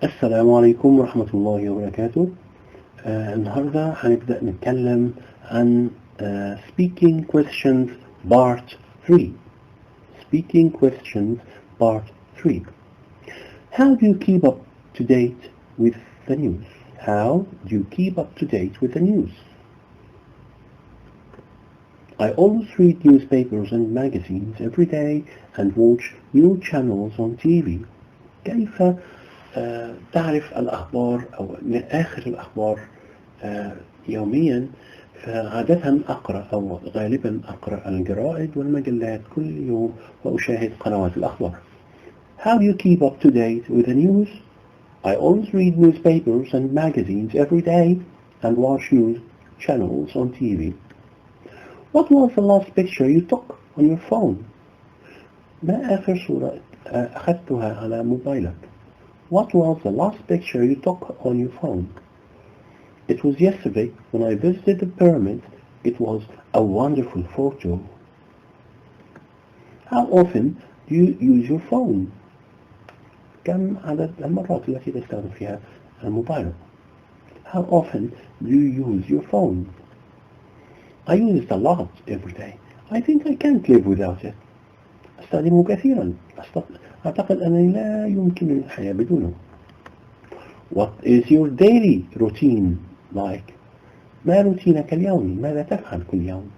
السلام عليكم ورحمة الله وبركاته. النهاردة هنبدأ نتكلم عن Speaking Questions Part 3. Speaking Questions Part 3. How do you keep up to date with the news? How do you keep up to date with the news? I always read newspapers and magazines every day and watch new channels on TV. كيف تعرف الأخبار أو آخر الأخبار يوميا؟ فعادة أقرأ أو غالبا أقرأ الجرائد والمجلات كل يوم وأشاهد قنوات الأخبار. How do you keep up to date with the news? I always read newspapers and magazines every day and watch news channels on TV. What was the last picture you took on your phone? ما آخر صورة أخذتها على موبايلك؟ What was the last picture you took on your phone? It was yesterday when I visited the pyramid. It was a wonderful photo. How often do you use your phone? كم عدد المرات التي تستخدم فيها الموبايل؟ How often do you use your phone? I use it a lot every day. I think I can't live without it. أستخدمه كثيرا. أعتقد أنني لا يمكن الحياة بدونه. What is your daily routine like? ما روتينك اليومي؟ ماذا تفعل كل يوم؟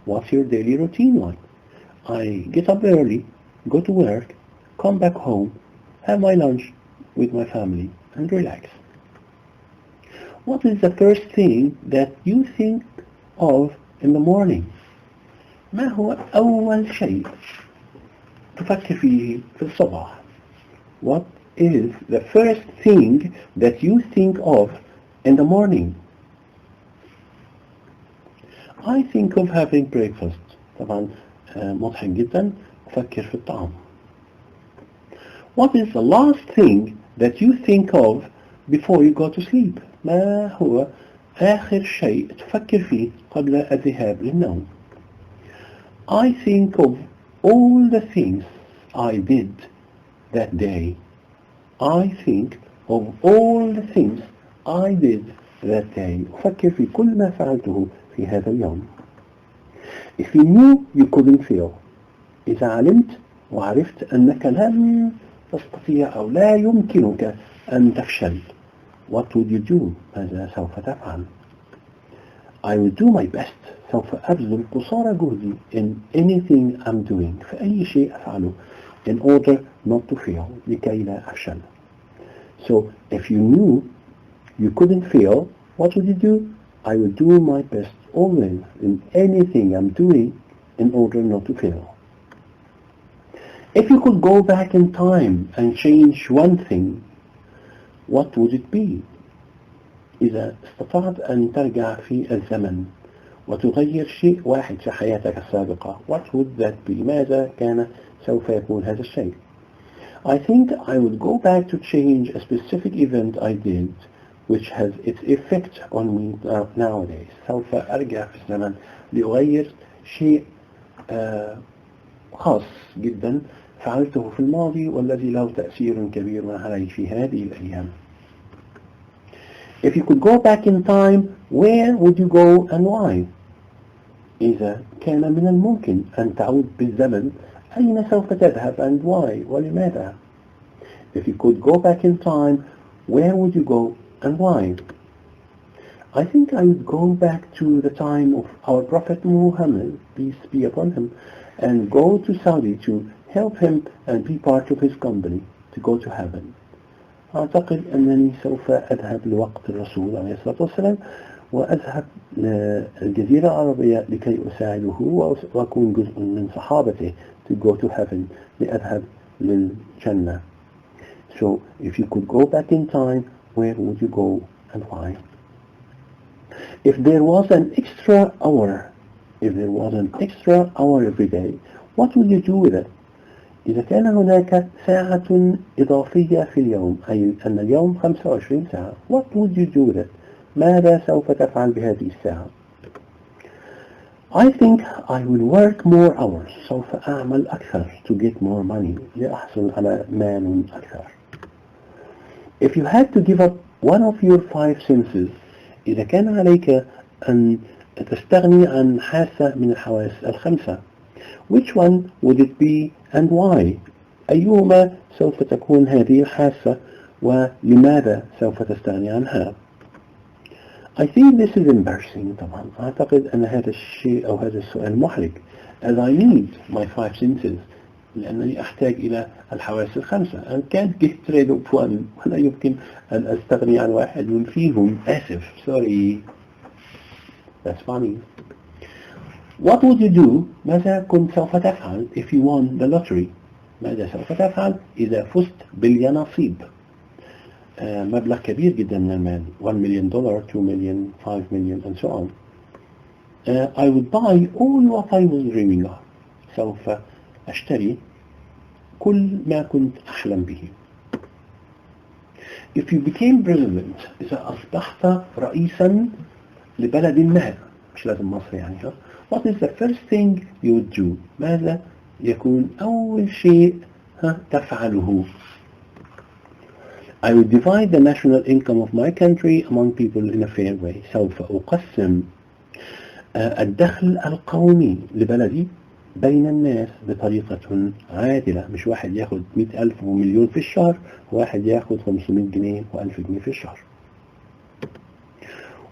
What's your daily routine like? I get up early, go to work, come back home, have my lunch with my family and relax. What is the first thing that you think of in the morning? ما هو أول شيء تفكر فيه في الصباح? What is the first thing that you think of in the morning? I think of having breakfast. طبعا مضحك جدا. أفكر في الطعام. What is the last thing that you think of before you go to sleep? ما هو آخر شيء تفكر فيه قبل الذهاب للنوم؟ I think of all the things I did that day. I think of all the things I did that day. أفكر في كل ما فعلته في هذا اليوم. If you knew you couldn't fail. إذا علمت وعرفت أنك لن تستطيع أو لا يمكنك أن تفشل. What would you do? ماذا سوف تفعل؟ I will do my best. سوف أبذل قصارى جهدي in anything I'm doing. في أي شيء أفعله in order not to fail. لكي لا أفشل. So if you knew you couldn't fail, what would you do? I will do my best always in anything I'm doing in order not to fail. If you could go back in time and change one thing, what would it be? إذا استطعت أن ترجع في الزمن وتغير شيء واحد في حياتك السابقة, what would that be? ماذا كان سوف يكون هذا الشيء? I think I would go back to change a specific event I did which has its effect on me nowadays. سوف أرجع في الزمن لأغير شيء خاص جدا فعلته في الماضي والذي له تأثير كبير علي في هذه الأيام. If you could go back in time, where would you go and why? إذا كان من الممكن أن تعود بالزمن, أين سوف تذهب and why? ولماذا? If you could go back in time, where would you go and why? I think I would go back to the time of our Prophet Muhammad, peace be upon him, and go to Saudi to help him and be part of his company to go to heaven. أعتقد أنني سوف أذهب لوقت الرسول عليه الصلاة والسلام وأذهب للجزيرة العربية لكي أساعده وأكون جزء من صحابته to go to heaven لأذهب للجنة. So if you could go back in time, where would you go and why? If there was an extra hour every day, what would you do with it? إذا كان هناك ساعة إضافية في اليوم, أي أن اليوم 25 ساعة, what would you do with it? ماذا سوف تفعل بهذه الساعة? I think I will work more hours. سوف أعمل أكثر to get more money. لأحصل على مال أكثر. If you had to give up one of your 5 senses, إذا كان عليك أن تستغني عن حاسة من الحواس ال5, which one would it be and why? أيهما سوف تكون هذه الحاسة ولماذا سوف تستغني عنها؟ I think this is embarrassing طبعا. أعتقد أن هذا الشيء أو هذا السؤال محرج, as I need my 5 senses, لأنني أحتاج إلى الحواس ال5. I can't get rid of one. ولا يمكن أن أستغني عن واحد من فيهم. آسف. Sorry. That's funny. What would you do? ماذا كنت سوف تفعل if you won the lottery? ماذا سوف تفعل إذا فزت باليانصيب؟ مبلغ كبير جدا من المال, $1 million, $2 million, $5 million, and so on. I would buy all what I was dreaming of. سوف أشتري كل ما كنت أحلم به. If you became president, إذا أصبحت رئيسا لبلد ما, مش لازم مصر يعني, what is the first thing you would do? ماذا يكون أول شيء تفعله؟ I would divide the national income of my country among people in a fair way. سوف أقسم الدخل القومي لبلدي بين الناس بطريقة عادلة. مش واحد ياخد 100,000 ومليون في الشهر, واحد ياخد 500 جنيه و1000 جنيه في الشهر.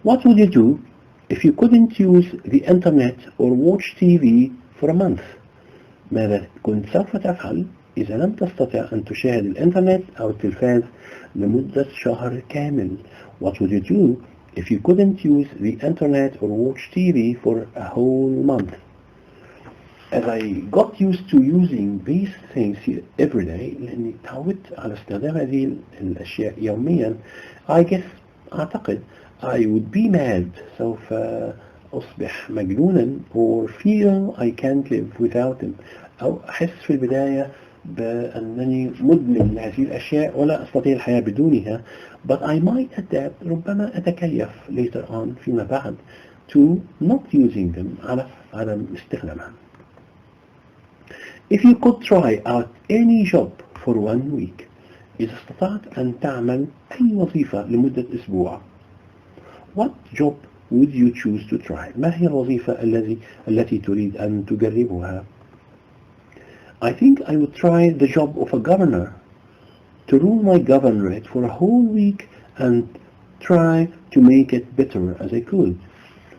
What would you do if you couldn't use the internet or watch TV for a month? ماذا كنت سوف تفعل إذا لم تستطع أن تشاهد الإنترنت أو التلفاز لمدة شهر كامل? What would you do if you couldn't use the internet or watch TV for a whole month? As I got used to using these things every day, لأني تعودت على استخدام هذه الأشياء يوميا, أعتقد I would be mad. سوف أصبح مجنونا, or feel I can't live without them. أو أحس في البداية بأنني مدمن لهذه الأشياء ولا أستطيع الحياة بدونها. But I might adapt. ربما أتكيف later on فيما بعد to not using them, على عدم استخدامها. If you could try out any job for 1 week, إذا استطعت أن تعمل أي وظيفة لمدة أسبوع, what job would you choose to try? ما هي الوظيفة التي تريد أن تجربها؟ I think I would try the job of a governor, to rule my governorate for a whole week and try to make it better as I could.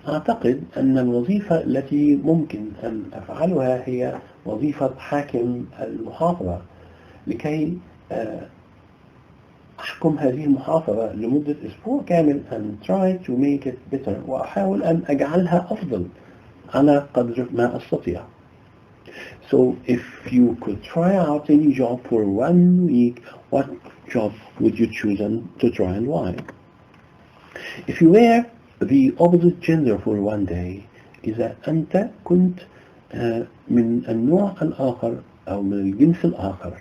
أعتقد أن الوظيفة التي ممكن أن أفعلها هي وظيفة حاكم المحافظة, لكي أحكم هذه المحافظة لمدة أسبوع كامل and try to make it better, وأحاول أن أجعلها أفضل على قدر ما أستطيع. So if you could try out any job for 1 week, what job would you choose to try and why? If you were the opposite gender for 1 day, إذا أنت كنت من النوع الآخر أو من الجنس الآخر,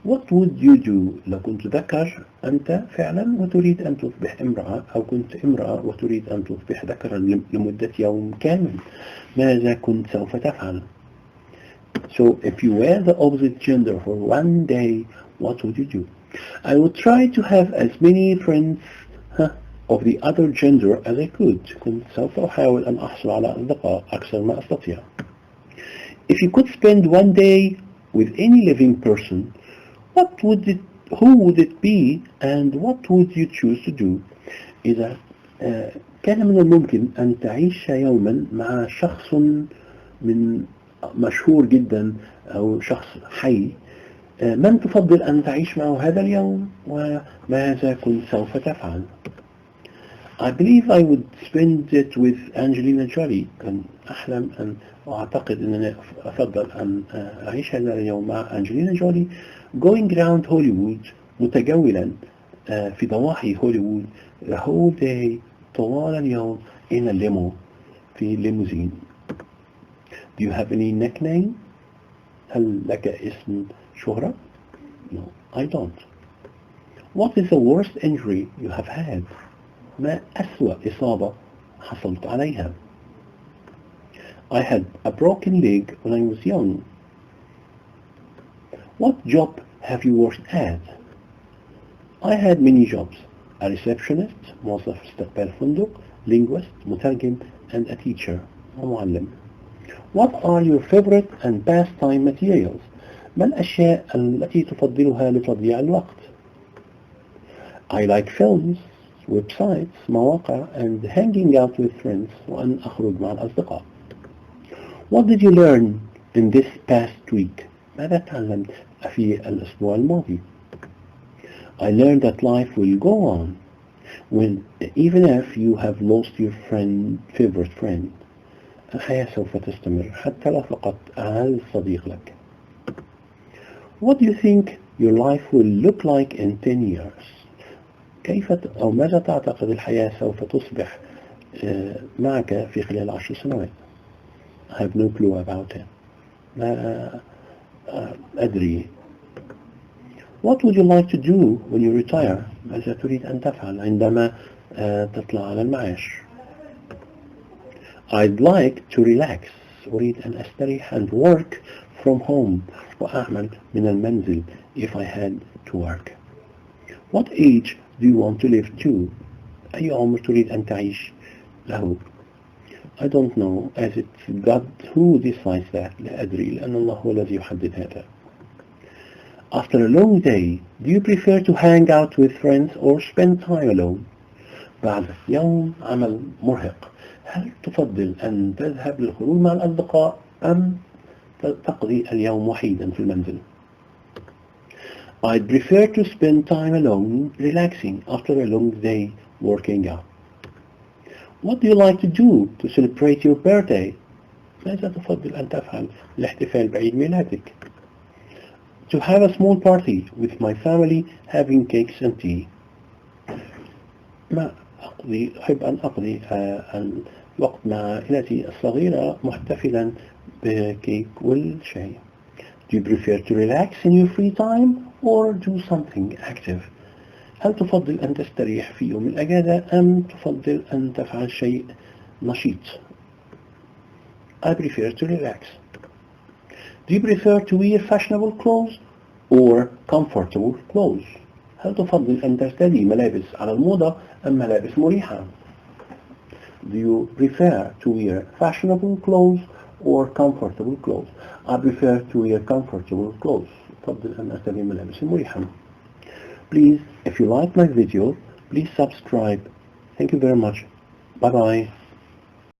what would you do? لو كنت ذكر أنت فعلا وتريد أن تصبح امرأة, أو كنت امرأة وتريد أن تصبح ذكرا لمدة يوم كامل, ماذا كنت سوف تفعل? So if you were the opposite gender for 1 day, what would you do? I would try to have as many friends of the other gender as I could. كنت سوف أحاول أن أحصل على أصدقاء أكثر ما أستطيع. If you could spend 1 day with any living person, who would it be and what would you choose to do? إذا كان من الممكن أن تعيش يوما مع شخص من مشهور جدا أو شخص حي, من تفضل أن تعيش معه هذا اليوم وماذا كنت سوف تفعل؟ I believe I would spend it with Angelina Jolie. كان أحلم أن أعتقد أنني أفضل أن أعيش هذا اليوم مع أنجلينا جولي, going around Hollywood, متجولا في ضواحي هوليوود the whole day, طوال اليوم, in a limo, في ليموزين. Do you have any nickname? هل لك اسم شهرة? No, I don't. What is the worst injury you have had? ما أسوأ إصابة حصلت عليها? I had a broken leg when I was young. What job have you worked at? I had many jobs. A receptionist, موظف استقبال فندق, linguist, مترجم, and a teacher, معلم. What are your favorite and pastime materials? ما الأشياء التي تفضلها لتضييع الوقت؟ I like films, websites, مواقع, and hanging out with friends, وأن أخرج مع الأصدقاء. What did you learn in this past week? ماذا تعلمت في الأسبوع الماضي؟ I learned that life will go on even if you have lost your favorite friend. الحياة سوف تستمر حتى لو فقدت أعز صديق لك. What do you think your life will look like in 10 years? أو ماذا تعتقد الحياة سوف تصبح معك في خلال 10 سنوات؟ I have no clue about it. لا أدري. What would you like to do when you retire? ماذا تريد أن تفعل عندما تطلع على المعاش؟ I'd like to relax. أريد أن أستريح and work from home وأعمل من المنزل if I had to work. What age do you want to live to? أي عمر تريد أن تعيش له؟ I don't know, as it's God who decides that. لا أدري لأن الله هو الذي يحدد هذا. After a long day, do you prefer to hang out with friends or spend time alone? بعد يوم عمل مرهق هل تفضل أن تذهب للخروج مع الأصدقاء أم تقضي اليوم وحيدا في المنزل؟ I'd prefer to spend time alone relaxing after a long day working out. What do you like to do to celebrate your birthday? ماذا تفضل أن تفعل لاحتفال بعيد ميلادك؟ To have a small party with my family having cakes and tea. أحب أن أقضي الوقت مع عائلتي الصغيرة محتفلا بكيك والشاي. Do you prefer to relax in your free time or do something active? هل تفضل أن تستريح في يوم الأجازة أم تفضل أن تفعل شيء نشيط؟ I prefer to relax. Do you prefer to wear fashionable clothes or comfortable clothes? هل تفضل أن ترتدي ملابس على الموضة أم ملابس مريحة؟ Do you prefer to wear fashionable clothes or comfortable clothes? I prefer to wear comfortable clothes. أفضل أن أرتدي ملابس مريحة. Please, if you like my video, please subscribe. Thank you very much. Bye bye.